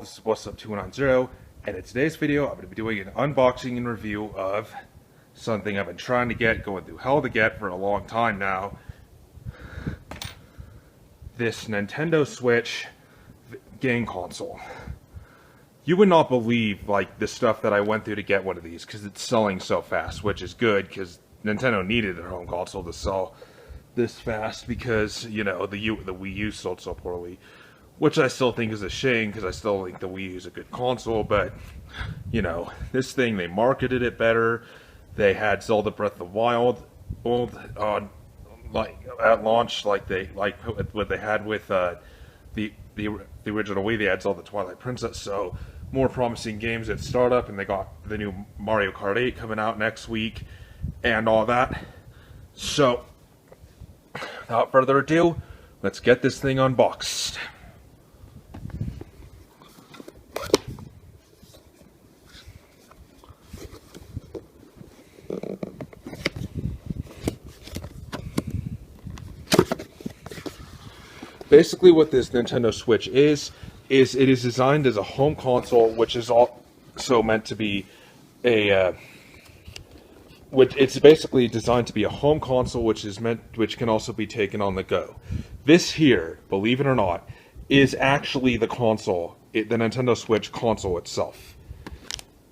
this is What's Up 290, and in today's video I'm going to be doing an unboxing and review of something I've been trying to get, going through hell to get for a long time now. This Nintendo Switch game console. You would not believe like the stuff that I went through to get one of these, because it's selling so fast, which is good because Nintendo needed their home console to sell this fast, because you know the Wii U sold so poorly, which I still think is a shame because I still think the Wii U is a good console. But you know, this thing, they marketed it better. They had Zelda Breath of the Wild like at launch, like what they had with the original Wii. They had Zelda Twilight Princess, so more promising games at startup, and they got the new Mario Kart 8 coming out next week and all that. So without further ado, let's get this thing unboxed. Basically what this Nintendo Switch is it is designed as a home console, which is also meant to be it's basically designed to be a home console, which can also be taken on the go. This here, believe it or not, is actually the console, the Nintendo Switch console itself.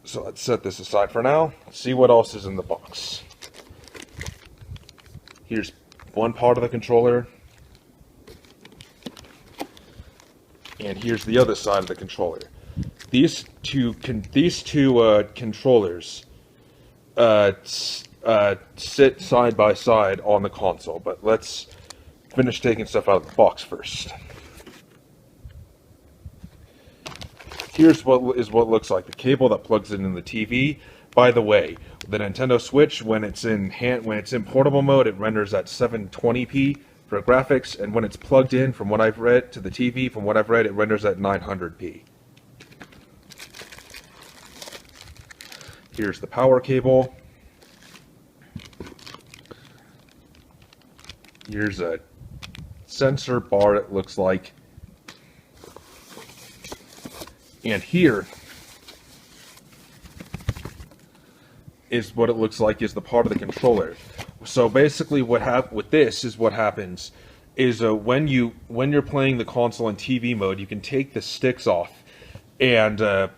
So let's set this aside for now. See what else is in the box. Here's one part of the controller, and here's the other side of the controller. These two controllers sit side by side on the console, but let's finish taking stuff out of the box first. Here's what looks like the cable that plugs it in the TV. By the way, the Nintendo Switch, when it's in portable mode, it renders at 720p for graphics, and when it's plugged in, from what I've read, to the TV, from what I've read, it renders at 900p. Here's the power cable. Here's a sensor bar, it looks like. And here is what it looks like is the part of the controller. So basically what happens is when you're playing the console in TV mode, you can take the sticks off, and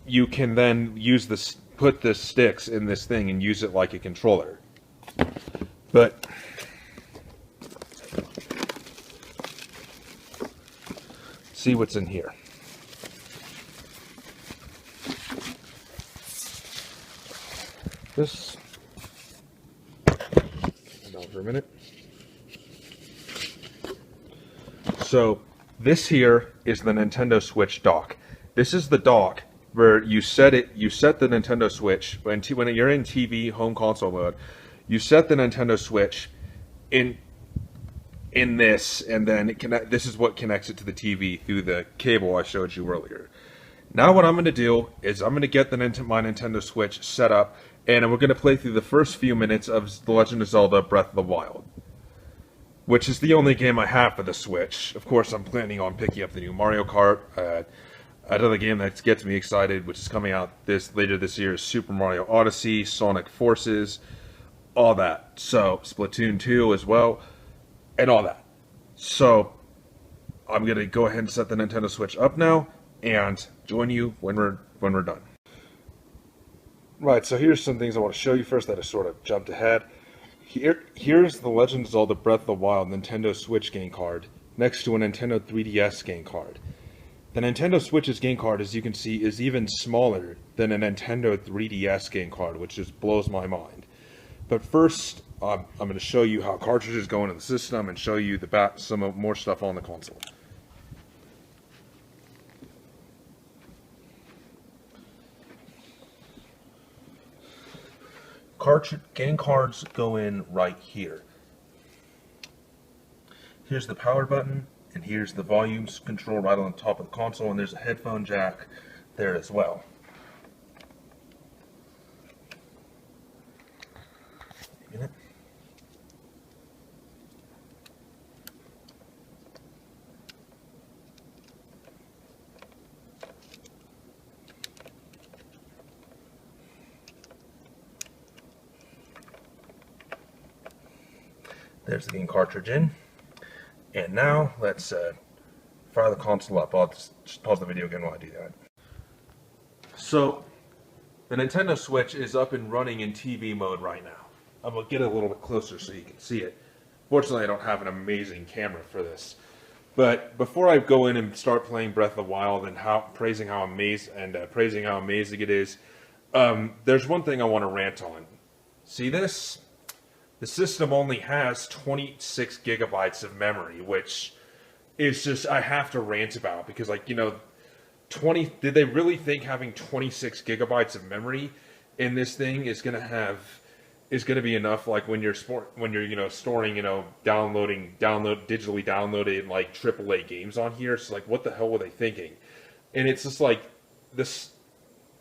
you can then put the sticks in this thing and use it like a controller. But see what's in here. This, hold on for a minute. So this here is the Nintendo Switch dock. This is the dock where you set the Nintendo Switch when you're in TV home console mode. You set the Nintendo Switch in this, and then this is what connects it to the TV through the cable I showed you earlier. Now what I'm going to do is I'm going to get my Nintendo Switch set up, and we're going to play through the first few minutes of The Legend of Zelda Breath of the Wild, which is the only game I have for the Switch. Of course, I'm planning on picking up the new Mario Kart. Another game that gets me excited, which is coming out later this year, is Super Mario Odyssey, Sonic Forces, all that. So Splatoon 2 as well, and all that. So I'm going to go ahead and set the Nintendo Switch up now, and join you when we're done. Right, so here's some things I want to show you first that I sort of jumped ahead. Here's the Legend of Zelda Breath of the Wild Nintendo Switch game card next to a Nintendo 3DS game card. The Nintendo Switch's game card, as you can see, is even smaller than a Nintendo 3DS game card, which just blows my mind. But first, I'm going to show you how cartridges go into the system and show you some more stuff on the console. Game cards go in right here. Here's the power button, and here's the volume control right on the top of the console, and there's a headphone jack there as well. There's the game cartridge in. And now let's fire the console up. I'll just pause the video again while I do that. So the Nintendo Switch is up and running in TV mode right now. I'm going to get it a little bit closer so you can see it. Fortunately, I don't have an amazing camera for this. But before I go in and start playing Breath of the Wild and praising how amazing it is, there's one thing I want to rant on. See this? The system only has 26 gigabytes of memory, which is just, I have to rant about, because, like, you know, did they really think having 26 gigabytes of memory in this thing is going to be enough, like, when you're you know, storing, you know, digitally downloaded, like, AAA games on here? It's like, what the hell were they thinking? And it's just like, the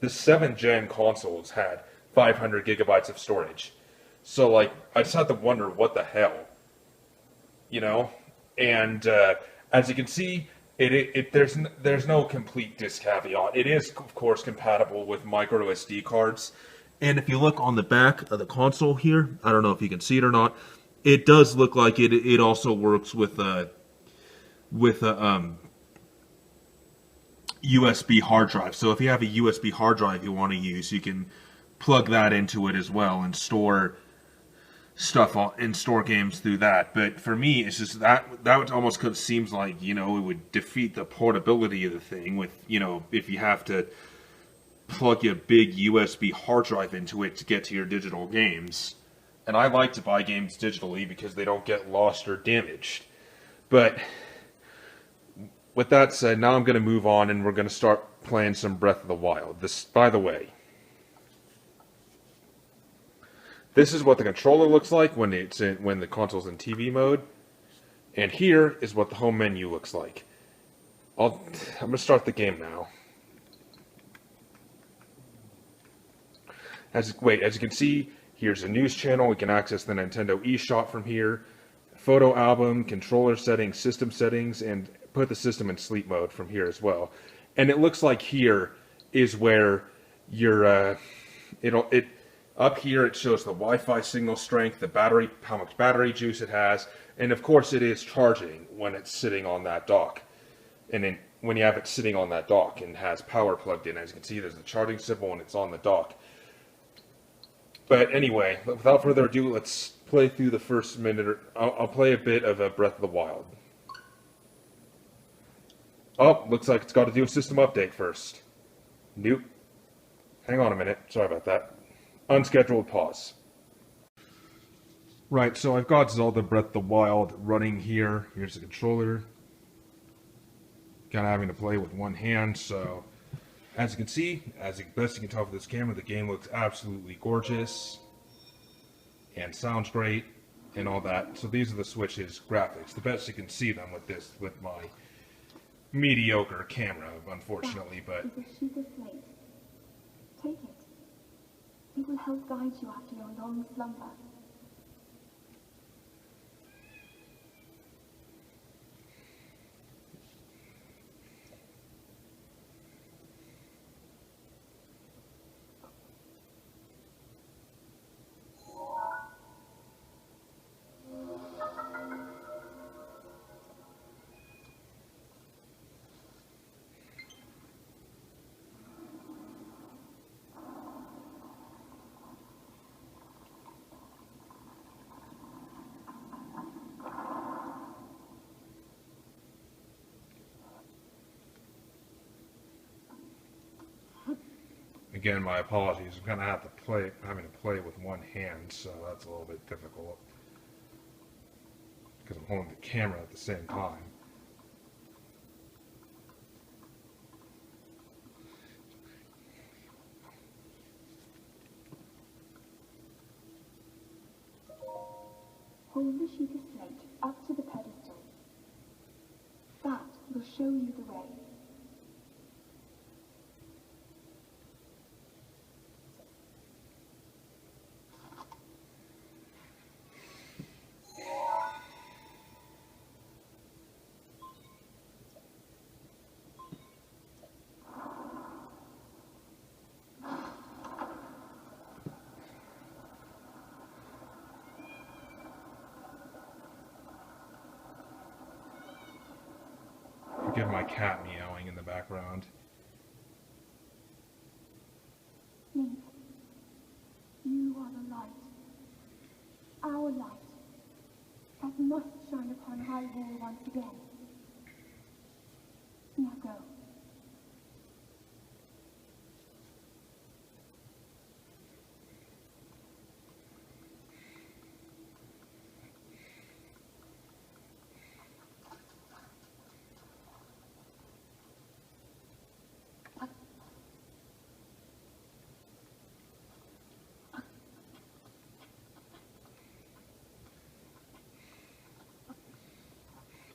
7th gen consoles had 500 gigabytes of storage. So, like, I just have to wonder what the hell, you know? And as you can see, there's no complete disk caveat. It is, of course, compatible with micro SD cards. And if you look on the back of the console here, I don't know if you can see it or not, it does look like it also works with a USB hard drive. So if you have a USB hard drive you want to use, you can plug that into it as well and store stuff and store games through that. But for me, it's just that almost seems like, you know, it would defeat the portability of the thing with, you know, if you have to plug a big USB hard drive into it to get to your digital games. And I like to buy games digitally because they don't get lost or damaged. But with that said, now I'm going to move on and we're going to start playing some Breath of the Wild. This, by the way, this is what the controller looks like when the console's in TV mode, and here is what the home menu looks like. I'm going to start the game now. As you can see, here's a news channel. We can access the Nintendo eShop from here. Photo album, controller settings, system settings, and put the system in sleep mode from here as well. And it looks like here is where your up here it shows the Wi-Fi signal strength, the battery, how much battery juice it has, and of course it is charging when it's sitting on that dock. And then when you have it sitting on that dock and has power plugged in, as you can see, there's a charging symbol when it's on the dock. But anyway, without further ado, let's play through the first minute. I'll play a bit of Breath of the Wild. Oh, looks like it's got to do a system update first. Nope. Hang on a minute. Sorry about that. Unscheduled pause. Right, so I've got Zelda Breath of the Wild running here. Here's the controller. Kind of having to play with one hand, so as you can see, as best you can tell from this camera, the game looks absolutely gorgeous and sounds great and all that. So these are the Switch's graphics. The best you can see them with my mediocre camera, unfortunately, but It's a sheet of slate. Take it. It will help guide you after your long slumber. again, my apologies. I'm gonna have to having to play with one hand, so that's a little bit difficult because I'm holding the camera at the same time. Hold the sheet of slate up to the pedestal. That will show you the way. Forgive my cat meowing in the background. Link, you are the light. Our light. That must shine upon Hyrule once again. Now go.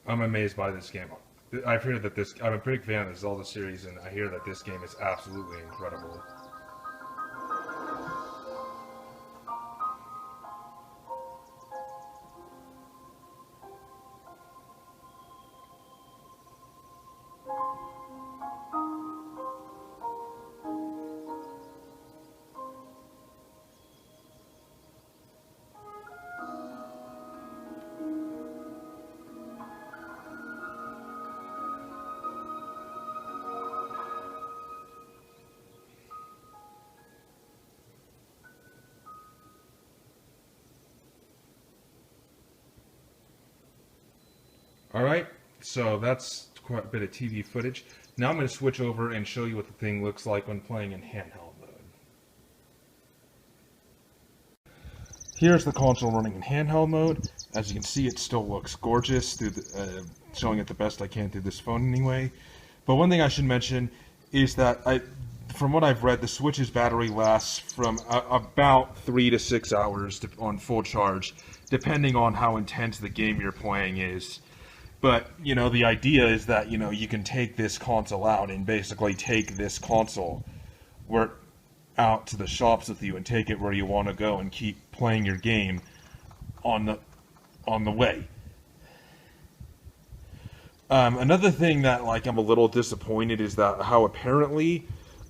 I'm amazed by this game. I've heard that I'm a big fan of the Zelda series, and I hear that this game is absolutely incredible. Alright, so that's quite a bit of TV footage. Now I'm going to switch over and show you what the thing looks like when playing in handheld mode. Here's the console running in handheld mode. As you can see, it still looks gorgeous, through showing it the best I can through this phone anyway. But one thing I should mention is that, from what I've read, the Switch's battery lasts from about 3 to 6 hours on full charge, depending on how intense the game you're playing is. But, you know, the idea is that, you know, you can take this console out and basically take this console out to the shops with you and take it where you want to go and keep playing your game on the way. Another thing that, like, I'm a little disappointed is that how apparently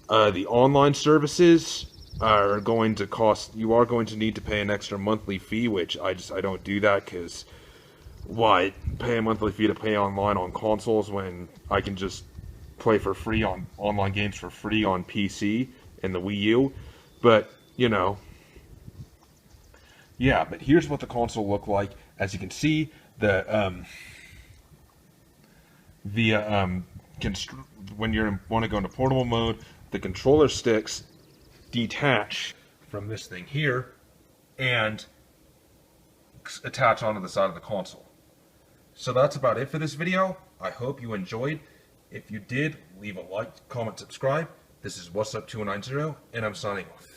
the online services are going to cost, you are going to need to pay an extra monthly fee, which I don't do that, because why pay a monthly fee to play online on consoles when I can just play for free on online games for free on PC and the Wii U? But, you know, yeah, but here's what the console looked like. As you can see, when you want to go into portable mode, the controller sticks detach from this thing here and attach onto the side of the console. So that's about it for this video. I hope you enjoyed. If you did, leave a like, comment, subscribe. This is What's Up 290, and I'm signing off.